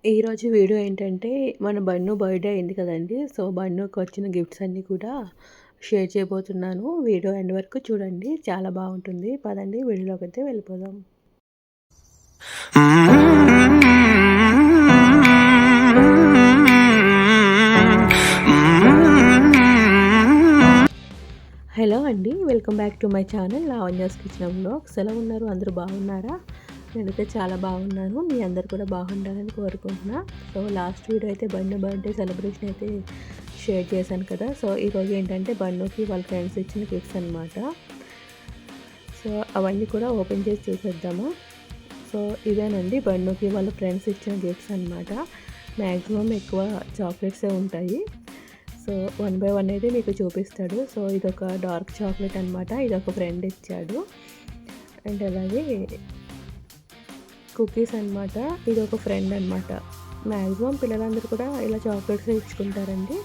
ఈరోజు వీడియో ఏంటంటే, మన బన్ను బర్త్‌డే అయింది కదండీ! సో, బన్నుకి వచ్చిన గిఫ్ట్స్ అన్నీ కూడా షేర్ చేయబోతున్నాను. వీడియో ఎండ్ వరకు చూడండి. చాలా బావుంటుంది. పదండి వీడియోలోకైతే వెళ్ళిపోదాం. హలో అండి. Welcome back to my channel Lavanya's kitchen vlogs. ఎలా ఉన్నారు? అందరూ బాగున్నారా? నేనైతే చాలా బాగున్నాను. మీ అందరు కూడా బాగుండాలని కోరుకుంటున్నా. సో, లాస్ట్ వీడియో అయితే బన్ను బర్త్‌డే సెలబ్రేషన్ అయితే షేర్ చేశాను కదా! సో, ఈరోజు ఏంటంటే బన్నుకి వాళ్ళ ఫ్రెండ్స్ ఇచ్చిన గిఫ్ట్స్ అనమాట. సో, అవన్నీ కూడా ఓపెన్ చేసి చూసేద్దామా? సో, ఇవేనండి బన్నుకి వాళ్ళ ఫ్రెండ్స్ ఇచ్చిన గిఫ్ట్స్ అనమాట. మ్యాక్సిమం ఎక్కువ చాక్లెట్సే ఉంటాయి. సో, వన్ బై వన్ అయితే మీకు చూపిస్తాడు. సో, ఇదొక డార్క్ చాక్లెట్ అనమాట. ఇదొక ఫ్రెండ్ ఇచ్చాడు. అండ్ అలాగే కుకీస్ అనమాట. ఇదొక ఫ్రెండ్ అనమాట. మ్యాక్సిమం పిల్లలందరూ కూడా ఇలా చాక్లెట్స్ ఇచ్చుకుంటారండి.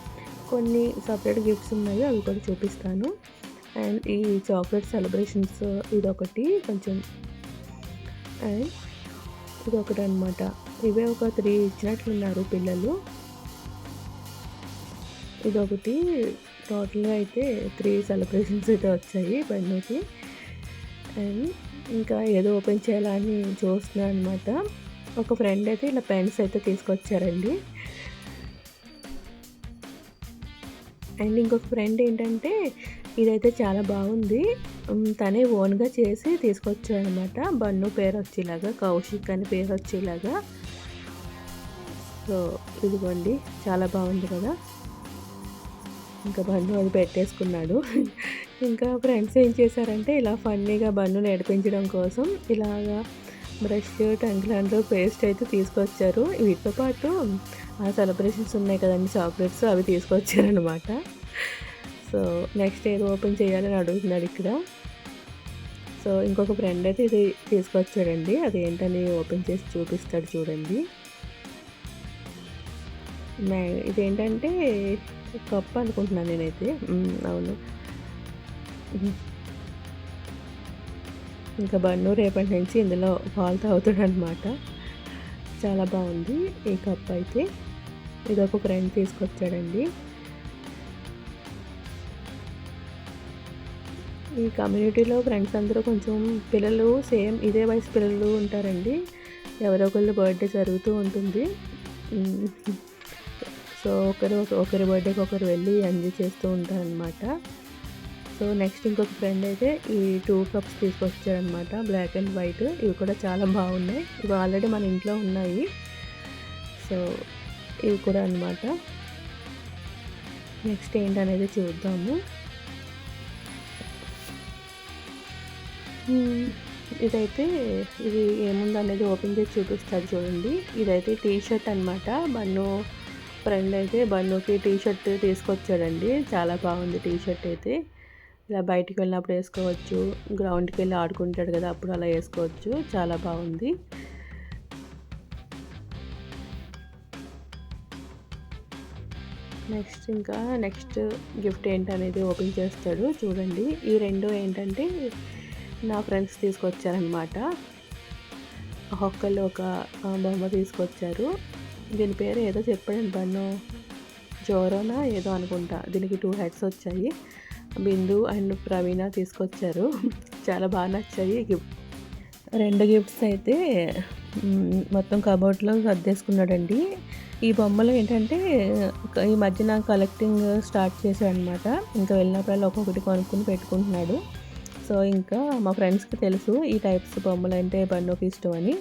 కొన్ని సపరేట్ గిఫ్ట్స్ ఉన్నాయి. అవి కూడా చూపిస్తాను. అండ్ ఈ చాక్లెట్ సెలబ్రేషన్స్ ఇదొకటి కొంచెం, అండ్ ఇదొకటి అనమాట. ఇవే ఒక 3 ఇచ్చినట్లున్నారు పిల్లలు. ఇదొకటి. టోటల్‌గా అయితే 3 సెలబ్రేషన్స్ అయితే వచ్చాయి బన్నుకి. అండ్ ఇంకా ఏదో ఓపెన్ చేయాలని చూస్తున్నాను అనమాట. ఒక ఫ్రెండ్ అయితే ఇలా పెన్స్ అయితే తీసుకొచ్చారండి. అండ్ ఇంకొక ఫ్రెండ్ ఏంటంటే ఇదైతే చాలా బాగుంది. తనే ఓన్‌గా చేసి తీసుకొచ్చాడనమాట. బన్ను పేరు వచ్చేలాగా, కౌశిక్ అని పేరు వచ్చేలాగా. సో, ఇదిగోండి చాలా బాగుంది కదా! ఇంకా బన్ను అది పెట్టేసుకున్నాడు. ఇంకా ఫ్రెండ్స్ ఏం చేశారంటే ఇలా ఫన్నీగా బన్నుని ఏడిపించడం కోసం ఇలాగా బ్రష్, టంగ్ క్లీనర్, పేస్ట్ అయితే తీసుకొచ్చారు. వీటితో పాటు ఆ సెలబ్రేషన్స్ ఉన్నాయి కదండీ చాక్లెట్స్, అవి తీసుకొచ్చారనమాట. సో, నెక్స్ట్ ఏది ఓపెన్ చేయాలని అడుగుతున్నాడు ఇక్కడ. సో, ఇంకొక ఫ్రెండ్ అయితే ఇది తీసుకొచ్చాడండి. అదేంటని ఓపెన్ చేసి చూపిస్తాడు చూడండి. ఇదేంటంటే కప్ అనుకుంటున్నాను నేనైతే. అవును. ఇంకా బన్ను రేపటి నుంచి ఇందులో పాలు తాగుతాడనమాట. చాలా బాగుంది ఈ కప్ అయితే. ఇదొక ఫ్రెండ్ తీసుకొచ్చాడండి. ఈ కమ్యూనిటీలో ఫ్రెండ్స్ అందరూ కొంచెం పిల్లలు సేమ్ ఇదే వయసు పిల్లలు ఉంటారండి. ఎవరో ఒకళ్ళు బర్త్‌డే జరుగుతూ ఉంటుంది. సో, ఒకరి బర్త్‌డేకి ఒకరు వెళ్ళి ఎంజాయ్ చేస్తూ ఉంటారనమాట. సో, నెక్స్ట్ ఇంకొక ఫ్రెండ్ అయితే ఈ 2 కప్స్ తీసుకొచ్చాడనమాట. Black and white. ఇవి కూడా చాలా బాగున్నాయి. ఇవి ఆల్రెడీ మన ఇంట్లో ఉన్నాయి. సో, ఇవి కూడా అనమాట. నెక్స్ట్ ఏంటనేది చూద్దాము. ఇదైతే ఇది ఏముందనేది ఓపెన్ చేసి చూపిస్తాడు చూడండి. ఇదైతే టీ షర్ట్ అనమాట. బన్ను ఫ్రెండ్ అయితే బన్నుకి టీ షర్ట్ తీసుకొచ్చాడండి. చాలా బాగుంది టీ షర్ట్ అయితే. ఇలా బయటికి వెళ్ళినప్పుడు వేసుకోవచ్చు. గ్రౌండ్కి వెళ్ళి ఆడుకుంటాడు కదా, అప్పుడు అలా వేసుకోవచ్చు. చాలా బాగుంది. నెక్స్ట్ గిఫ్ట్ ఏంటనేది ఓపెన్ చేస్తాడు చూడండి. ఈ రెండు ఏంటంటే నా ఫ్రెండ్స్ తీసుకొచ్చారనమాట. ఒక్కొక్కళ్ళు ఒక బొమ్మ తీసుకొచ్చారు. దీని పేరు ఏదో చెప్పాడండి బన్ను. జోరోనా ఏదో అనుకుంటా. దీనికి 2 హెడ్స్ వచ్చాయి. బిందు అండ్ ప్రవీణ తీసుకొచ్చారు. చాలా బాగా నచ్చాయి గిఫ్ట్. 2 గిఫ్ట్స్ అయితే మొత్తం కబోర్డ్‌లో సర్దేసుకున్నాడండి. ఈ బొమ్మలు ఏంటంటే ఈ మధ్యన కలెక్టింగ్ స్టార్ట్ చేశాడనమాట. ఇంకా వెళ్ళినప్పుడల్లా ఒక్కొక్కటి కొనుక్కొని పెట్టుకుంటున్నాడు. సో, ఇంకా మా ఫ్రెండ్స్‌కి తెలుసు ఈ టైప్స్ బొమ్మలంటే బన్నుకి ఇష్టమని.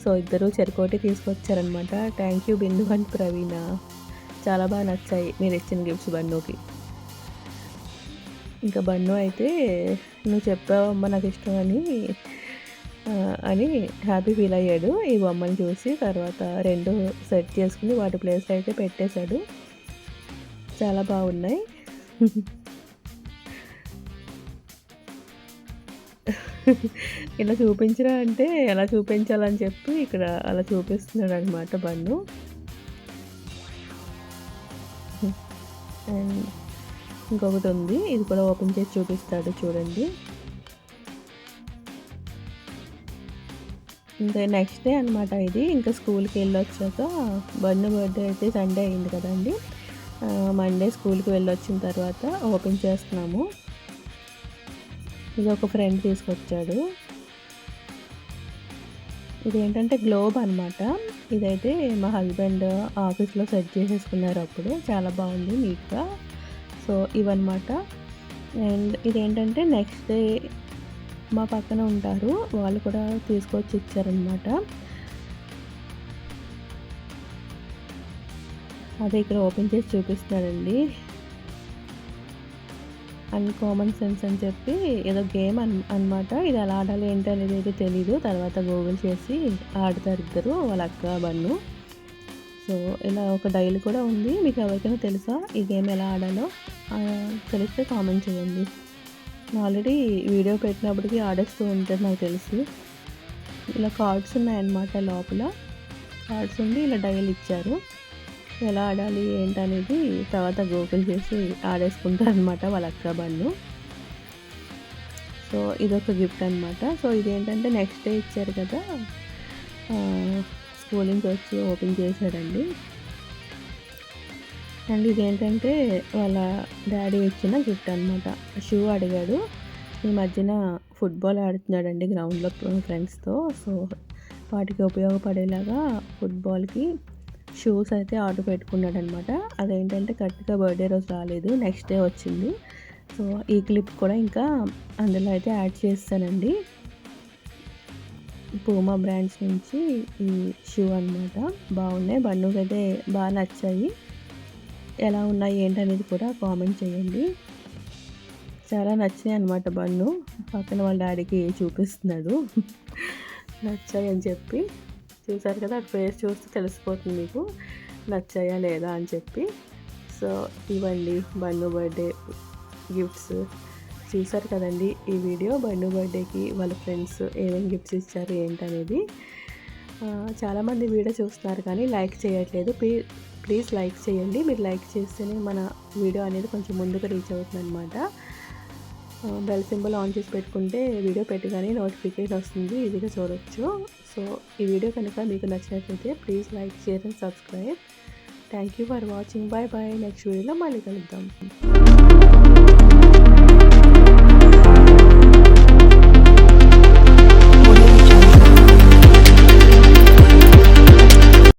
సో, ఇద్దరు చెరకోటి తీసుకొచ్చారనమాట. థ్యాంక్ యూ బిందు అండ్ ప్రవీణ. చాలా బాగా నచ్చాయి మీరు ఇచ్చిన గిఫ్ట్స్ బన్నుకి. ఇంకా బన్ను అయితే నువ్వు చెప్పావమ్మా నాకు ఇష్టమని అని హ్యాపీ ఫీల్ అయ్యాడు ఈ బొమ్మను చూసి. తర్వాత 2 సెట్ చేసుకుని వాటి ప్లేస్లో అయితే పెట్టేశాడు. చాలా బాగున్నాయి. ఇలా చూపించరా అంటే ఎలా చూపించాలని చెప్పి ఇక్కడ అలా చూపిస్తున్నాడు అనమాట బన్ను. అండ్ ఇంకొకటి ఉంది. ఇది కూడా ఓపెన్ చేసి చూపిస్తాడు చూడండి. ఇంకా నెక్స్ట్ డే అనమాట ఇది. ఇంకా స్కూల్‌కి వెళ్ళొచ్చాక బన్ను బర్త్‌డే అయితే సండే అయింది కదండీ! మండే స్కూల్‌కి వెళ్ళొచ్చిన తర్వాత ఓపెన్ చేస్తున్నాము. ఇది ఒక ఫ్రెండ్ తీసుకొచ్చాడు. ఇదేంటంటే గ్లోబ్ అనమాట. ఇదైతే మా హస్బెండ్ ఆఫీస్‌లో సెట్ చేసేసుకున్నారు అప్పుడే. చాలా బాగుంది నీట్‌గా. సో, ఇవన్నమాట. అండ్ ఇదేంటంటే నెక్స్ట్ డే మా పక్కన ఉంటారు. వాళ్ళు కూడా తీసుకొచ్చి ఇచ్చారనమాట. అదే ఇక్కడ ఓపెన్ చేసి చూపిస్తున్నాడండి. అన్‌కామన్ సెన్స్ అని చెప్పి ఏదో గేమ్ అనమాట. ఇది ఎలా ఆడాలి ఏంటి అనేది అయితే తెలీదు. తర్వాత గూగుల్ చేసి ఆడతారు ఇద్దరు, వాళ్ళ అక్క, బన్ను. సో, ఇలా ఒక డైలీ కూడా ఉంది. మీకు ఎవరికైనా తెలుసా ఈ గేమ్ ఎలా ఆడాలో? తెలిస్తే కామెంట్ చేయండి. ఆల్రెడీ వీడియో పెట్టినప్పటికి ఆడేస్తూ ఉంటారు నాకు తెలిసి. ఇలా కార్డ్స్ ఉన్నాయన్నమాట లోపల. కార్డ్స్ ఉండి ఇలా డైల్ ఇచ్చారు. ఎలా ఆడాలి ఏంటనేది తర్వాత గూగుల్ చేసి ఆడేసుకుంటారనమాట వాళ్ళ అక్క, బన్ను. సో, ఇదొక గిఫ్ట్ అనమాట. సో, ఇదేంటంటే నెక్స్ట్ డే ఇచ్చారు కదా! స్కూల్ నుంచి వచ్చి ఓపెన్ చేశాడండి. అండ్ ఇదేంటంటే వాళ్ళ డ్యాడీ ఇచ్చిన గిఫ్ట్ అనమాట. షూ అడిగాడు. ఈ మధ్యన ఫుట్బాల్ ఆడుతున్నాడండి గ్రౌండ్‌లో ఫ్రెండ్స్‌తో. సో, వాటికి ఉపయోగపడేలాగా ఫుట్బాల్‌కి షూస్ అయితే ఆర్డర్ పెట్టుకున్నాడనమాట. అదేంటంటే కరెక్ట్‌గా బర్త్‌డే రోజు రాలేదు. నెక్స్ట్ డే వచ్చింది. సో, ఈ క్లిప్ కూడా ఇంకా అందులో అయితే యాడ్ చేస్తానండి. పూమా బ్రాండ్స్ నుంచి ఈ షూ అనమాట. బాగున్నాయి. బన్నుకైతే బాగా నచ్చాయి. ఎలా ఉన్నాయి ఏంటనేది కూడా కామెంట్ చేయండి. చాలా నచ్చినాయి అనమాట బన్ను. పక్కన వాళ్ళ డాడీకి చూపిస్తున్నాడు. నచ్చాయి అని చెప్పి. చూసారు కదా, అటు ఫేస్ చూస్తే తెలిసిపోతుంది మీకు నచ్చాయా లేదా అని చెప్పి. సో, ఇవ్వండి బన్ను బర్త్‌డే గిఫ్ట్స్. చూసారు కదండి ఈ వీడియో. బన్ను బర్త్‌డేకి వాళ్ళ ఫ్రెండ్స్ ఏమేమి గిఫ్ట్స్ ఇచ్చారు ఏంటనేది. చాలామంది వీడియో చూస్తున్నారు కానీ లైక్ చేయట్లేదు. ప్లీజ్ లైక్ చేయండి. మీరు లైక్ చేస్తేనే మన వీడియో అనేది కొంచెం ముందుకు రీచ్ అవుతుందన్నమాట. బెల్ సింబల్ ఆన్ చేసి పెట్టుకుంటే వీడియో పెట్టగానే నోటిఫికేషన్ వస్తుంది, ఈజీగా చూడొచ్చు. సో, ఈ వీడియో కనుక మీకు నచ్చినట్లయితే please like, share and subscribe. Thank you for watching. Bye bye. Next వీడియోలో మళ్ళీ కలుద్దాం.